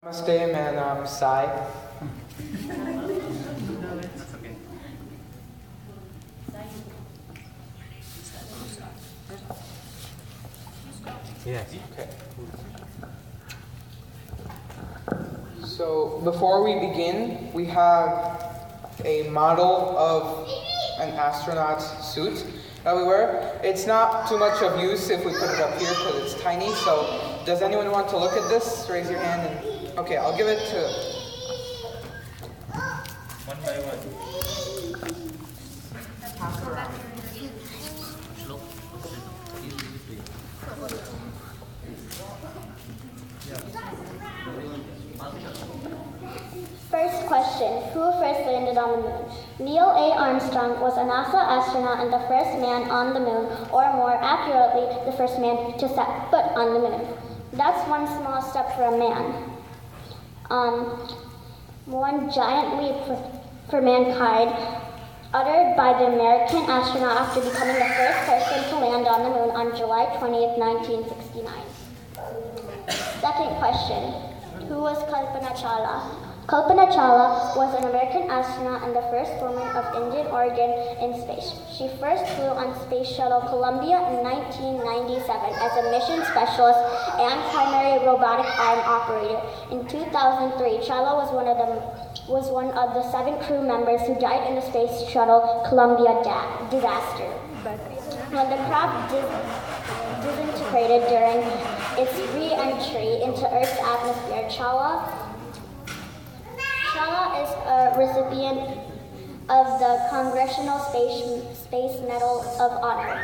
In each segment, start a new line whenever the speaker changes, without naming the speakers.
Namaste, man. I'm Sai. Yes. Okay. So before we begin, we have a model of an astronaut's suit that we wear. It's not too much of use if we put it up here because it's tiny. So does anyone want to look at this? Raise your hand. And okay, I'll give it to
one by one.
pass around.
First question, who first landed on the moon? Neil A. Armstrong was a NASA astronaut and the first man on the moon, or more accurately, the first man to set foot on the moon. That's one small step for a man. One giant leap for mankind, uttered by the American astronaut after becoming the first person to land on the moon on July 20th, 1969. Second question, who was Kalpana Chawla? Kalpana Chawla was an American astronaut and the first woman of Indian origin in space. She first flew on Space Shuttle Columbia in 1997 as a mission specialist and primary robotic arm operator. In 2003, Chawla was one of the 7 crew members who died in the Space Shuttle Columbia disaster. When the craft disintegrated during its re-entry into Earth's atmosphere, Chawla is a recipient of the Congressional Space Medal of Honor.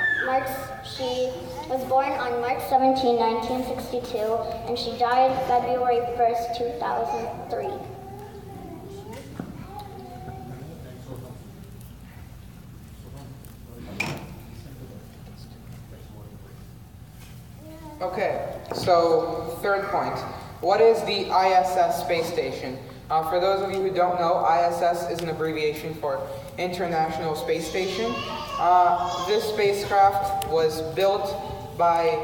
She was born on March 17, 1962, and she died February 1st, 2003.
Okay, so third point. What is the ISS space station? For those of you who don't know, ISS is an abbreviation for International Space Station. This spacecraft was built by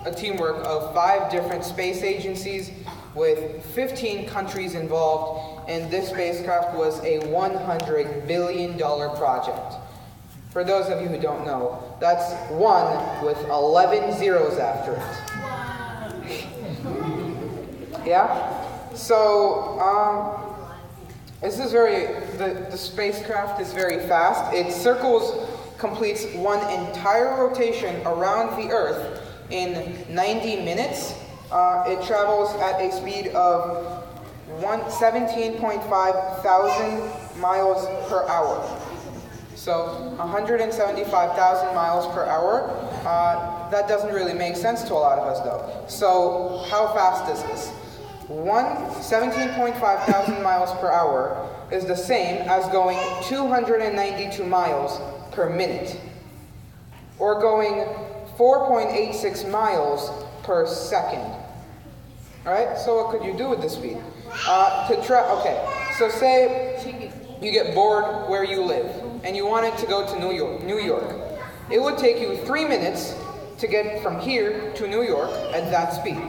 a teamwork of 5 different space agencies with 15 countries involved, and this spacecraft was a $100 billion project. For those of you who don't know, that's 1 with 11 zeros after it. Yeah? So, the spacecraft is very fast. It completes one entire rotation around the Earth in 90 minutes. It travels at a speed of 17.5 thousand miles per hour. So 175,000 miles per hour. That doesn't really make sense to a lot of us though. So how fast is this? 17.5 thousand miles per hour is the same as going 292 miles per minute, or going 4.86 miles per second. All right, so what could you do with this speed? Okay, so say you get bored where you live, and you wanted to go to New York. It would take you 3 minutes to get from here to New York at that speed.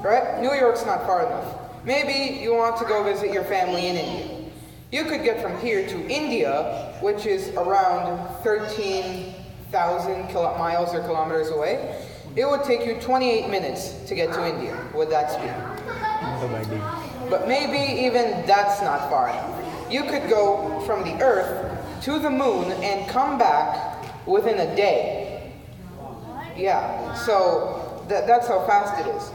Right? New York's not far enough. Maybe you want to go visit your family in India. You could get from here to India, which is around 13,000 miles or kilometers away. It would take you 28 minutes to get to India with that speed. But maybe even that's not far enough. You could go from the Earth to the moon and come back within a day. Yeah, so that's how fast it is.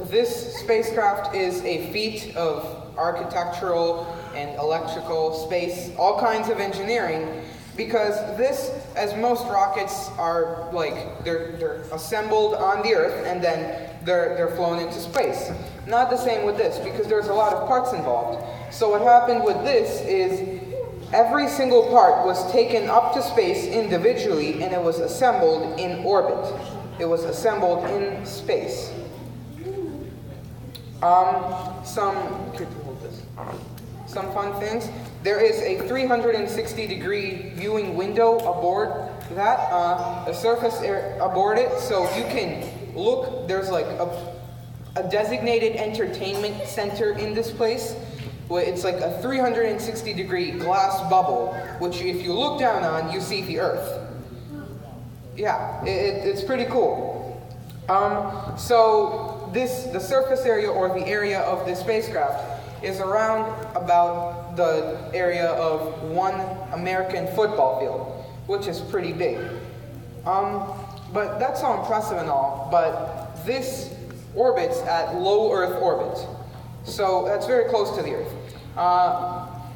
This spacecraft is a feat of architectural and electrical space, all kinds of engineering, because this, as most rockets are like, they're assembled on the Earth and then they're flown into space. Not the same with this, because there's a lot of parts involved. So what happened with this is every single part was taken up to space individually and it was assembled in orbit. It was assembled in space. Some fun things. There is a 360-degree viewing window aboard that, a surface aboard it, so you can look. There's like a designated entertainment center in this place. It's like a 360-degree glass bubble, which if you look down on, you see the Earth. Yeah, it's pretty cool. So the surface area, or the area of the spacecraft, is around about the area of one American football field, which is pretty big. But that's all impressive and all, but this orbits at low Earth orbit. So that's very close to the Earth.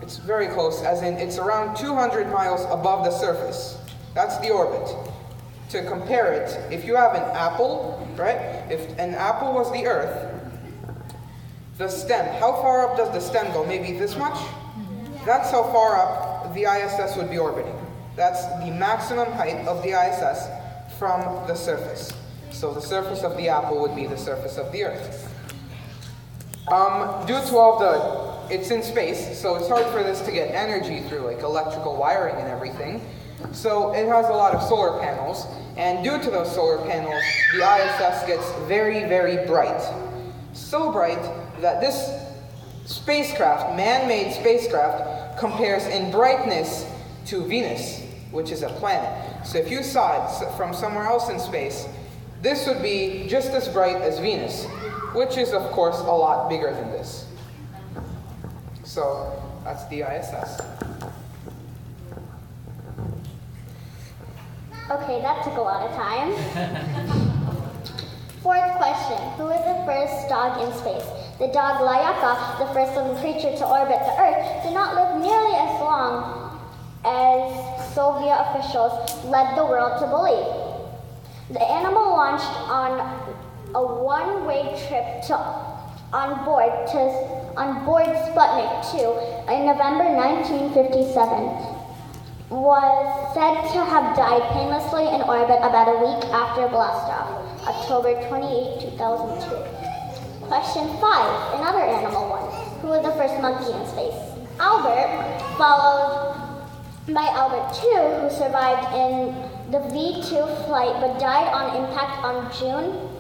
It's very close, as in it's around 200 miles above the surface. That's the orbit. To compare it, if you have an apple, right? If an apple was the Earth, the stem, how far up does the stem go? Maybe this much? That's how far up the ISS would be orbiting. That's the maximum height of the ISS from the surface. So the surface of the apple would be the surface of the Earth. Due to all it's in space, so it's hard for this to get energy through like electrical wiring and everything. So it has a lot of solar panels, and due to those solar panels, the ISS gets very, very bright. So bright that this spacecraft, man-made spacecraft, compares in brightness to Venus, which is a planet. So if you saw it from somewhere else in space, this would be just as bright as Venus, which is of course a lot bigger than this. So that's the ISS.
Okay, that took a lot of time. Fourth question, who is the first dog in space? The dog Layaka, the first living creature to orbit the Earth, did not live nearly as long as Soviet officials led the world to believe. The animal launched on a one-way trip on board Sputnik 2 in November 1957. Was said to have died painlessly in orbit about a week after blastoff, October 28, 2002. Question 5, another animal one. Who was the first monkey in space? Albert, followed by Albert II, who survived in the V2 flight but died on impact on June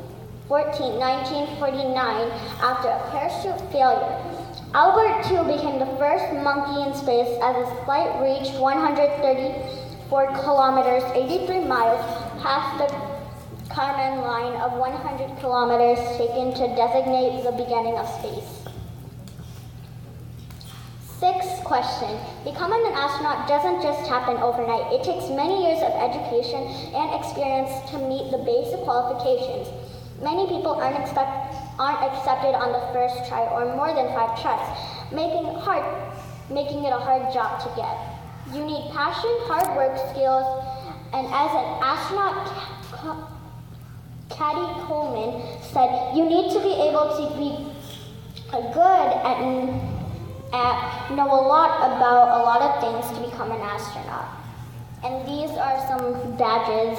14, 1949 after a parachute failure. Albert II became the first monkey in space as his flight reached 134 kilometers, 83 miles, past the Kármán line of 100 kilometers taken to designate the beginning of space. Sixth question. Becoming an astronaut doesn't just happen overnight. It takes many years of education and experience to meet the basic qualifications. Many people aren't accepted on the first try or more than 5 tries, making it a hard job to get. You need passion, hard work, skills, and as an astronaut, Caddy Coleman said, you need to be able to be good at know a lot about a lot of things to become an astronaut. And these are some badges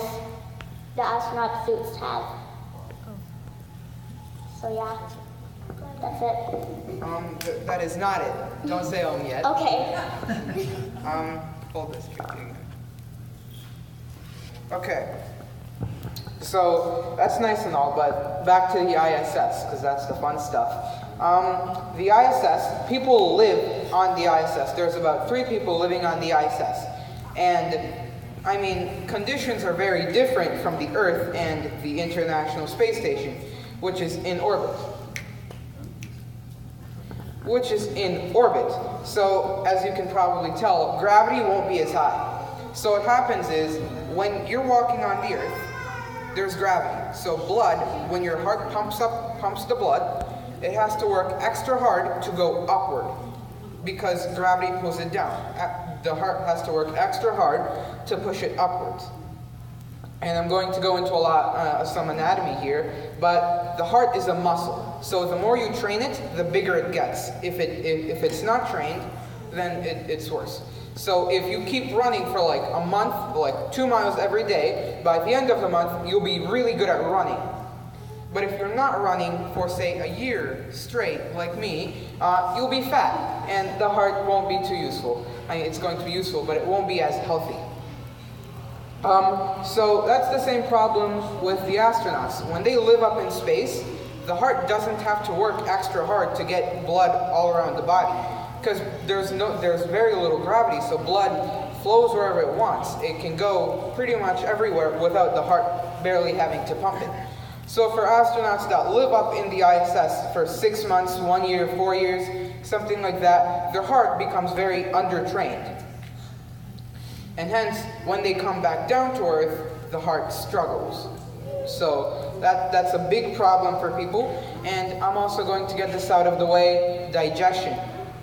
the astronaut suits have. So yeah, that's it.
That is not it. Don't say yet.
Okay.
Hold this again. Okay. So that's nice and all, but back to the ISS, because that's the fun stuff. The ISS, people live on the ISS. There's about 3 people living on the ISS. And I mean, conditions are very different from the Earth and the International Space Station, which is in orbit. So, as you can probably tell, gravity won't be as high. So what happens is, when you're walking on the Earth, there's gravity. So blood, when your heart pumps the blood, it has to work extra hard to go upward, because gravity pulls it down. The heart has to work extra hard to push it upwards. And I'm going to go into some anatomy here, but the heart is a muscle. So the more you train it, the bigger it gets. If it's not trained, then it's worse. So if you keep running for like a month, like 2 miles every day, by the end of the month, you'll be really good at running. But if you're not running for, say, a year straight, like me, you'll be fat, and the heart won't be too useful. I mean, it's going to be useful, but it won't be as healthy. So that's the same problem with the astronauts. When they live up in space, the heart doesn't have to work extra hard to get blood all around the body, because there's very little gravity, so blood flows wherever it wants. It can go pretty much everywhere without the heart barely having to pump it. So for astronauts that live up in the ISS for 6 months, 1 year, 4 years, something like that, their heart becomes very undertrained. And hence, when they come back down to Earth, the heart struggles. So that's a big problem for people. And I'm also going to get this out of the way: digestion.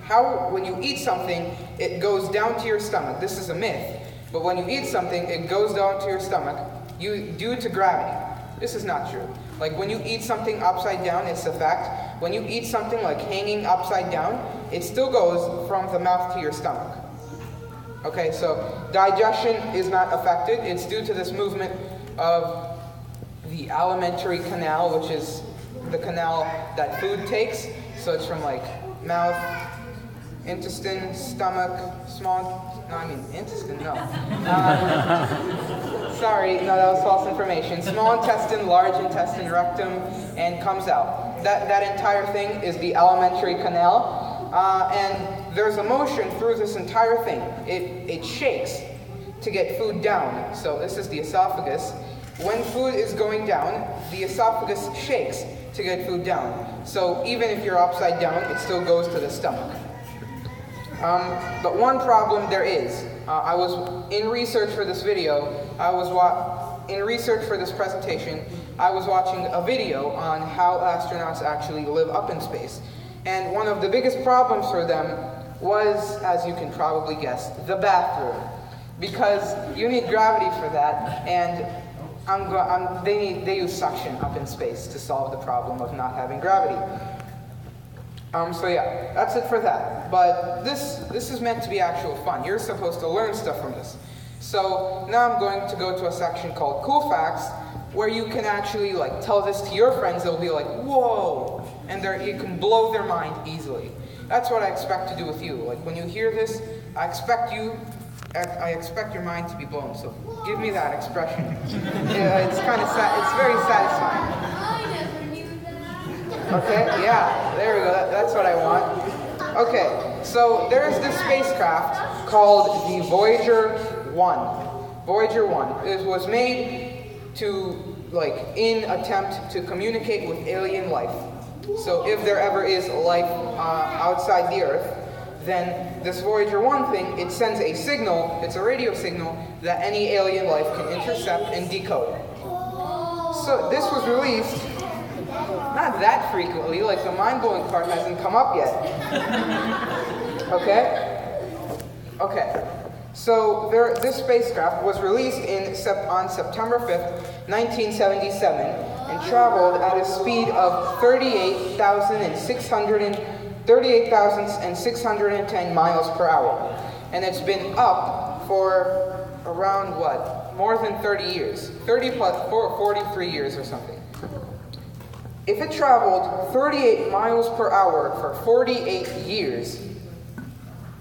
How, when you eat something, it goes down to your stomach. This is a myth. But when you eat something, it goes down to your stomach due to gravity. This is not true. Like when you eat something upside down, it's a fact. When you eat something like hanging upside down, it still goes from the mouth to your stomach. Okay, so digestion is not affected. It's due to this movement of the alimentary canal, which is the canal that food takes. So it's from like mouth, intestine, stomach, intestine, no. Sorry, no, that was false information. Small intestine, large intestine, rectum, and comes out. That entire thing is the alimentary canal. And there's a motion through this entire thing. It shakes to get food down. So this is the esophagus. When food is going down, the esophagus shakes to get food down. So even if you're upside down, it still goes to the stomach. But one problem there is, I was in research for this video, in research for this presentation, I was watching a video on how astronauts actually live up in space. And one of the biggest problems for them was, as you can probably guess, the bathroom. Because you need gravity for that, and they use suction up in space to solve the problem of not having gravity. So yeah, that's it for that. But this is meant to be actual fun. You're supposed to learn stuff from this. So now I'm going to go to a section called Cool Facts, where you can actually like tell this to your friends. They'll be like, whoa, and you can blow their mind easily. That's what I expect to do with you. Like when you hear this, I expect your mind to be blown. So give me that expression. Yeah, it's kind of it's very satisfying. Okay, yeah, there we go. That's what I want. Okay, so there's this spacecraft called the Voyager 1. Voyager 1. It was made in attempt to communicate with alien life. So if there ever is life outside the Earth, then this Voyager 1 thing, it sends a signal, it's a radio signal, that any alien life can intercept and decode. So this was released not that frequently, like the mind-blowing part hasn't come up yet. Okay. So this spacecraft was released on September 5th, 1977, and traveled at a speed of 38,610 miles per hour. And it's been up for around, more than 30 years. 43 years or something. If it traveled 38 miles per hour for 48 years,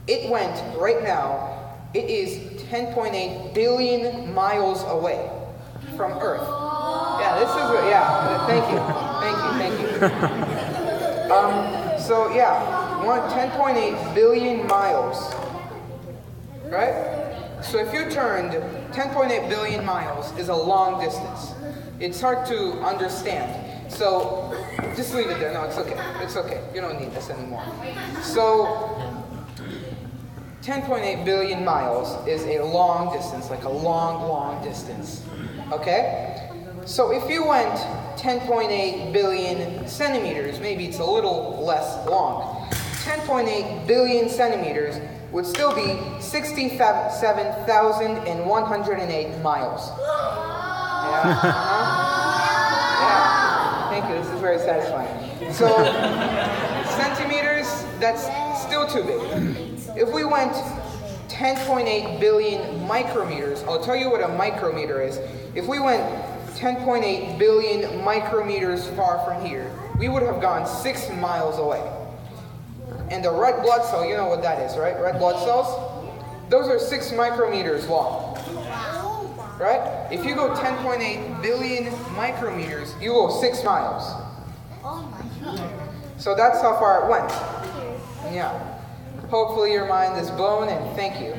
it went, right now, it is 10.8 billion miles away from Earth. Yeah, thank you. So yeah, 10.8 billion miles, right? So if you turned 10.8 billion miles is a long distance. It's hard to understand. So just leave it there. No, it's okay. It's okay. You don't need this anymore. So 10.8 billion miles is a long distance, like a long distance. Okay? So if you went 10.8 billion centimeters, maybe it's a little less long. 10.8 billion centimeters would still be 67,108 miles. Yeah. Thank you. This is very satisfying. So centimeters, that's still too big. If we went 10.8 billion micrometers, I'll tell you what a micrometer is. If we went 10.8 billion micrometers far from here, we would have gone 6 miles away. And the red blood cell, you know what that is, right? Red blood cells? Those are 6 micrometers long. Right? If you go 10.8 billion micrometers, you go 6 miles. So that's how far it went. Yeah. Hopefully your mind is blown, and thank you.